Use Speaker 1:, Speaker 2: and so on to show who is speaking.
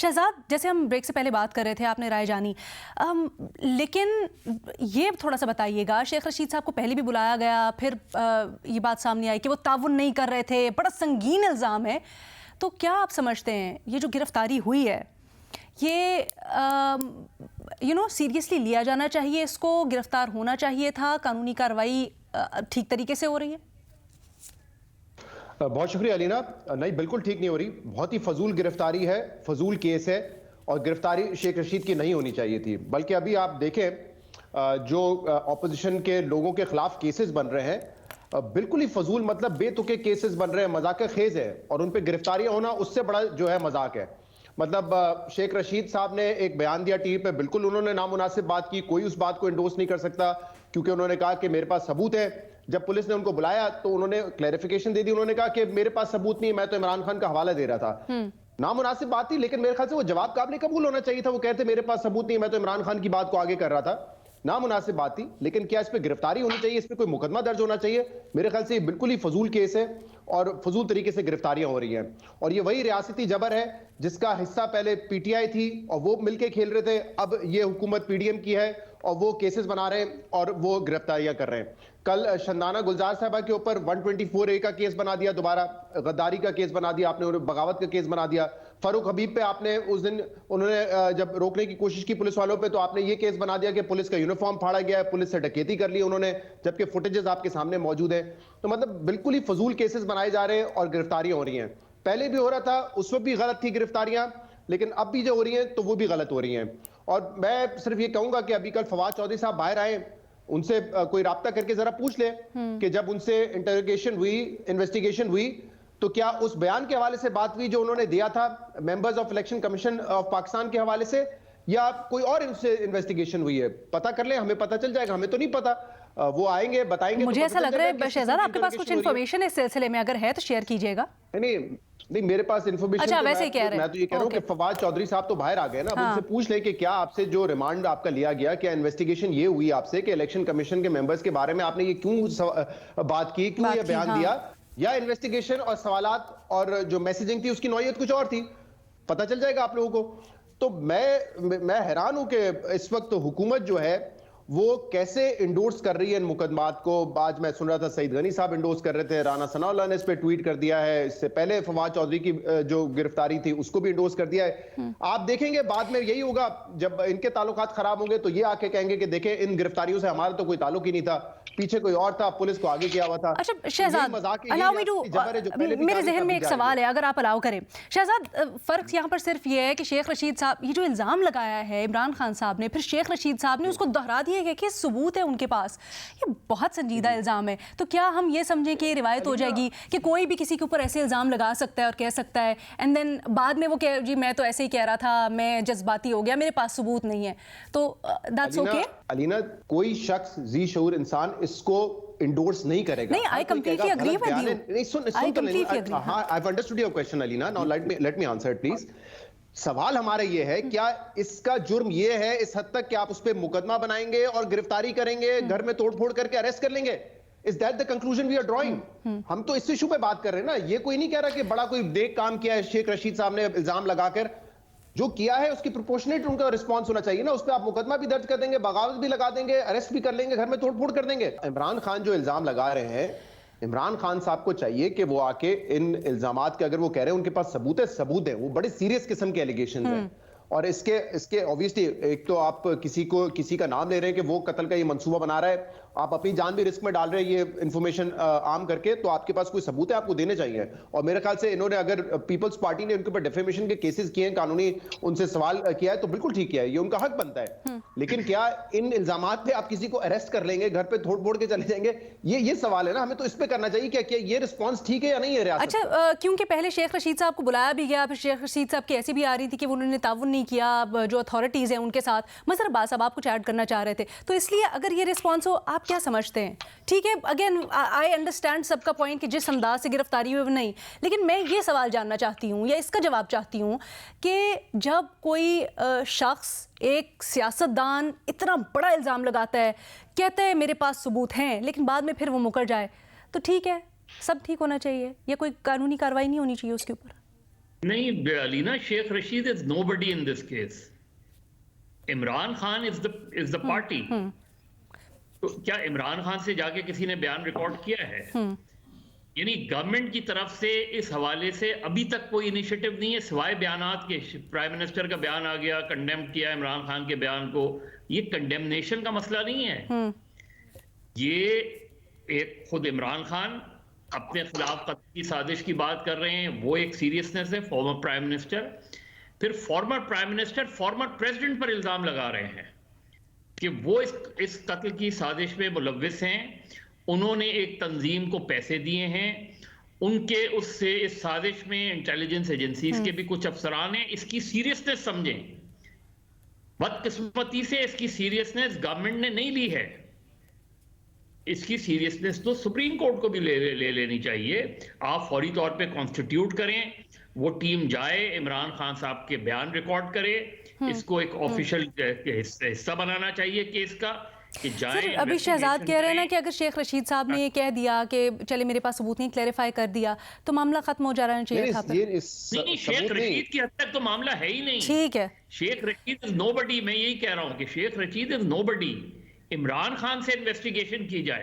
Speaker 1: शहजाद, जैसे हम ब्रेक से पहले बात कर रहे थे, आपने राय जानी, लेकिन ये थोड़ा सा बताइएगा, शेख रशीद साहब को पहले भी बुलाया गया, फिर ये बात सामने आई कि वो ताउन नहीं कर रहे थे, बड़ा संगीन इल्ज़ाम है। तो क्या आप समझते हैं ये जो गिरफ्तारी हुई है, ये सीरियसली लिया जाना चाहिए, इसको गिरफ्तार होना चाहिए था, कानूनी कार्रवाई ठीक तरीके से हो रही है?
Speaker 2: बहुत शुक्रिया अलीना। नहीं, बिल्कुल ठीक नहीं हो रही, बहुत ही फजूल गिरफ्तारी है, फजूल केस है और गिरफ्तारी शेख रशीद की नहीं होनी चाहिए थी। बल्कि अभी आप देखें जो ऑपोजिशन के लोगों के खिलाफ केसेस बन रहे हैं, बिल्कुल ही फजूल, मतलब बेतुके केसेस बन रहे हैं, मजाक खेज है, और उन पर गिरफ्तारियां होना उससे बड़ा जो है मजाक है। मतलब शेख रशीद साहब ने एक बयान दिया टीवी पे, बिल्कुल उन्होंने नामुनासिब बात की, कोई उस बात को इंडोर्स नहीं कर सकता, क्योंकि उन्होंने कहा कि मेरे पास सबूत है। जब पुलिस ने उनको बुलाया तो उन्होंने क्लैरिफिकेशन दे दी, उन्होंने कहा कि मेरे पास सबूत नहीं, मैं तो इमरान खान का हवाला दे रहा था। नामुनासिब बात थी, लेकिन मेरे ख्याल से वो जवाब काबिल कबूल होना चाहिए था। वो कहते मेरे पास सबूत नहीं, मैं तो इमरान खान की बात को आगे कर रहा था। नामुनासिब बात थी, लेकिन क्या इस पर गिरफ्तारी होनी चाहिए, इस पर कोई मुकदमा दर्ज होना चाहिए? मेरे ख्याल से ये बिल्कुल ही फजूल केस है और फजूल तरीके से गिरफ्तारियां हो रही हैं। और ये वही रियासती जबर है जिसका हिस्सा पहले पीटीआई थी और वो मिलके खेल रहे थे, अब ये हुकूमत पीडीएम की है और वो केसेस बना रहे हैं और वो गिरफ्तारियां कर रहे हैं। कल शंदाना गुलजार साहबा के ऊपर 124A का केस बना दिया, दोबारा गद्दारी का केस बना दिया आपने, बगावत का केस बना दिया। फारूक हबीब पे आपने उस दिन, उन्होंने जब रोकने की कोशिश की पुलिस वालों पे, तो आपने ये केस बना दिया कि पुलिस का यूनिफॉर्म फाड़ा गया है, पुलिस से डकैती कर ली उन्होंने, जबकि फुटेजेस आपके सामने मौजूद है। तो मतलब बिल्कुल ही फजूल केसेस बनाए जा रहे हैं और गिरफ्तारियां हो रही हैं। पहले भी हो रहा था, उस वक्त भी गलत थी गिरफ्तारियां, लेकिन अब भी जो हो रही हैं तो वो भी गलत हो रही हैं। और मैं सिर्फ ये कहूंगा कि अभी कल फवाद चौधरी साहब बाहर आए, उनसे कोई राब्ता करके जरा पूछ ले कि जब उनसे इंटरोगेशन हुई, इन्वेस्टिगेशन हुई, तो क्या उस बयान के हवाले से बात हुई जो उन्होंने दिया था members of election commission of Pakistan के हवाले से, या कोई और इनसे इन्वेस्टिगेशन हुई है? पता कर ले, हमें पता चल जाएगा, हमें तो नहीं पता। वो आएंगे बताएंगे।
Speaker 1: मुझे
Speaker 2: तो
Speaker 1: ऐसा लग रहा है शहजाद, आपके पास कुछ इन्फॉर्मेशन है इस सिलसिले में, अगर है तो शेयर कीजिएगा।
Speaker 2: नहीं, मेरे पास इन्फॉर्मेशन,
Speaker 1: अच्छा, वैसे ही कह रहे हैं।
Speaker 2: मैं तो ये कह रहा हूं कि फवाद चौधरी साहब तो बाहर आ गए ना, अब उनसे पूछ ले कि क्या आपसे जो रिमांड आपका लिया गया, क्या इन्वेस्टिगेशन ये हुई आपसे कि इलेक्शन कमीशन के मेंबर्स के बारे में आपने ये क्यों बात की, क्यों ये बयान दिया, या इन्वेस्टिगेशन और सवालात और जो मैसेजिंग थी उसकी नौयत कुछ और थी? पता चल जाएगा आप लोगों को। तो मैं हैरान हूं कि इस वक्त हुकूमत जो है वो कैसे इंडोर्स कर रही है इन मुकदमात को। आज मैं सुन रहा था सईद गनी साहब इंडोर्स कर रहे थे, राना सनाउल्लाह ने इस पे ट्वीट कर दिया है, इससे पहले फवाद चौधरी की जो गिरफ्तारी थी उसको भी इंडोर्स कर दिया है। आप देखेंगे बाद में यही होगा, जब इनके ताल्लुकात खराब होंगे तो ये आके कहेंगे कि देखें इन गिरफ्तारियों से हमारा तो कोई ताल्लुक ही नहीं था, पीछे कोई और था, पुलिस को आगे किया हुआ था।
Speaker 1: अच्छा शहजाद, अलाउ मी टू, मेरे जहन में एक सवाल है, अगर आप अलाउ करें शहजाद। फर्क यहाँ पर सिर्फ ये है कि शेख रशीद साहब, ये जो इल्ज़ाम लगाया है इमरान खान साहब ने, फिर शेख रशीद साहब ने उसको दोहरा दिया है कि सबूत है उनके पास, ये बहुत संजीदा इल्ज़ाम है। तो क्या हम ये समझें कि रिवायत हो जाएगी कि कोई भी किसी के ऊपर ऐसे इल्ज़ाम लगा सकता है और कह सकता है, एंड देन बाद में वो कह जी मैं तो ऐसे ही कह रहा था, मैं जज्बाती हो गया, मेरे पास सबूत नहीं है, तो दैट्स ओके?
Speaker 2: अलीना, कोई शख्स जी शऊर इंसान इसको इंडोर्स नहीं करेगा।
Speaker 1: नहीं, I completely agree with you.
Speaker 2: नहीं, सुन तो, हां, I have understood your question Alina, now let me answer it please. सवाल हमारा ये है, क्या इसका जुर्म ये है इस हद तक कि आप उस पर मुकदमा बनाएंगे और गिरफ्तारी करेंगे, घर में तोड़फोड़ करके अरेस्ट कर लेंगे? Is that the conclusion we are drawing? हम तो इस इशू पे बात कर रहे हैं ना, ये कोई नहीं कह रहा कि बड़ा कोई देख काम किया है शेख रशीद साहब ने इल्जाम लगाकर। जो किया है उसकी प्रोपोर्शनेट उनका रिस्पांस होना चाहिए ना, उस पर आप मुकदमा भी दर्ज कर देंगे, बगावत भी लगा देंगे, अरेस्ट भी कर लेंगे, घर में तोड़फोड़ कर देंगे। इमरान खान जो इल्जाम लगा रहे हैं, इमरान खान साहब को चाहिए कि वो आके इन इल्जामात के, अगर वो कह रहे हैं उनके पास सबूत है, वो बड़े सीरियस किस्म के एलिगेशंस हैं। और इसके ऑब्वियसली, एक तो आप किसी का नाम ले रहे हैं कि वो कत्ल का ये मंसूबा बना रहा है, आप अपनी जान भी रिस्क में डाल रहे हैं ये इंफॉर्मेशन आम करके, तो आपके पास कोई सबूत है, आपको देने चाहिए। और मेरे ख्याल से इन्होंने, अगर पीपल्स पार्टी ने उनके ऊपर डिफेमेशन के केसेस किए हैं, कानूनी उनसे सवाल किया है, तो बिल्कुल ठीक किया है, ये उनका हक बनता है। लेकिन क्या इन इल्जामात पे आप किसी को अरेस्ट कर लेंगे, घर पे तोड़-फोड़ के चले जाएंगे? ये सवाल है ना, हमें तो इस पे करना चाहिए क्या ये रिस्पॉन्स ठीक है या नहीं है रियासत?
Speaker 1: अच्छा, क्योंकि पहले शेख रशीद साहब को बुलाया भी गया, फिर शेख रशीद साहब की ऐसी भी आ रही थी कि उन्होंने ताउन नहीं किया जो अथॉरिटीज हैं उनके साथ। मज़हर अब्बास साहब आप कुछ ऐड करना चाह रहे थे, तो इसलिए अगर ये रिस्पॉन्स हो, आप क्या समझते हैं? ठीक है, अगेन आई अंडरस्टैंड सबका पॉइंट कि जिस अंदाज से गिरफ्तारी हुई वो नहीं, लेकिन मैं ये सवाल जानना चाहती हूँ या इसका जवाब चाहती हूँ कि जब कोई शख्स, एक सियासतदान इतना बड़ा इल्ज़ाम लगाता है, कहता है मेरे पास सबूत हैं, लेकिन बाद में फिर वो मुकर जाए, तो ठीक है, सब ठीक होना चाहिए, या कोई कानूनी कार्रवाई नहीं होनी चाहिए उसके ऊपर?
Speaker 3: नहीं Alina, Sheikh Rashid is nobody in this case. Imran Khan is the party. तो क्या इमरान खान से जाके किसी ने बयान रिकॉर्ड किया है? यानी गवर्नमेंट की तरफ से इस हवाले से अभी तक कोई इनिशिएटिव नहीं है सिवाय बयानात के। प्राइम मिनिस्टर का बयान आ गया, कंडेम किया इमरान खान के बयान को। ये कंडेमनेशन का मसला नहीं है, ये एक खुद इमरान खान अपने खिलाफ कत्ल की साजिश की बात कर रहे हैं, वो एक सीरियसनेस है। फॉर्मर प्राइम मिनिस्टर, फिर former prime minister former president पर इल्जाम लगा रहे हैं कि वो इस कत्ल की साजिश में मुलव्विस हैं, उन्होंने एक तंजीम को पैसे दिए हैं, उनके उससे इस साजिश में इंटेलिजेंस एजेंसीज के भी कुछ अफसरान हैं। इसकी सीरियसनेस समझें। बदकिस्मती से इसकी सीरियसनेस गवर्नमेंट ने नहीं ली है, इसकी सीरियसनेस तो सुप्रीम कोर्ट को भी ले लेनी चाहिए। आप फौरी तौर पे कॉन्स्टिट्यूट करें, वो टीम जाए, इमरान खान साहब के बयान रिकॉर्ड करे, इसको एक ऑफिशियल हिस्सा बनाना चाहिए केस का कि जाए।
Speaker 1: सर अभी शहजाद कह रहे हैं ना कि अगर शेख रशीद साहब ने ये कह दिया कि चले मेरे पास सबूत नहीं, क्लैरिफाई कर दिया, तो मामला खत्म हो जा रहा है चाहिए था।
Speaker 3: नहीं, शेख रशीद की हद तक तो मामला है ही नहीं।
Speaker 1: ठीक है,
Speaker 3: शेख रशीद इज नोबडी। मैं यही कह रहा हूं कि शेख रशीद इज नोबडी। इमरान खान से इन्वेस्टिगेशन की जाए।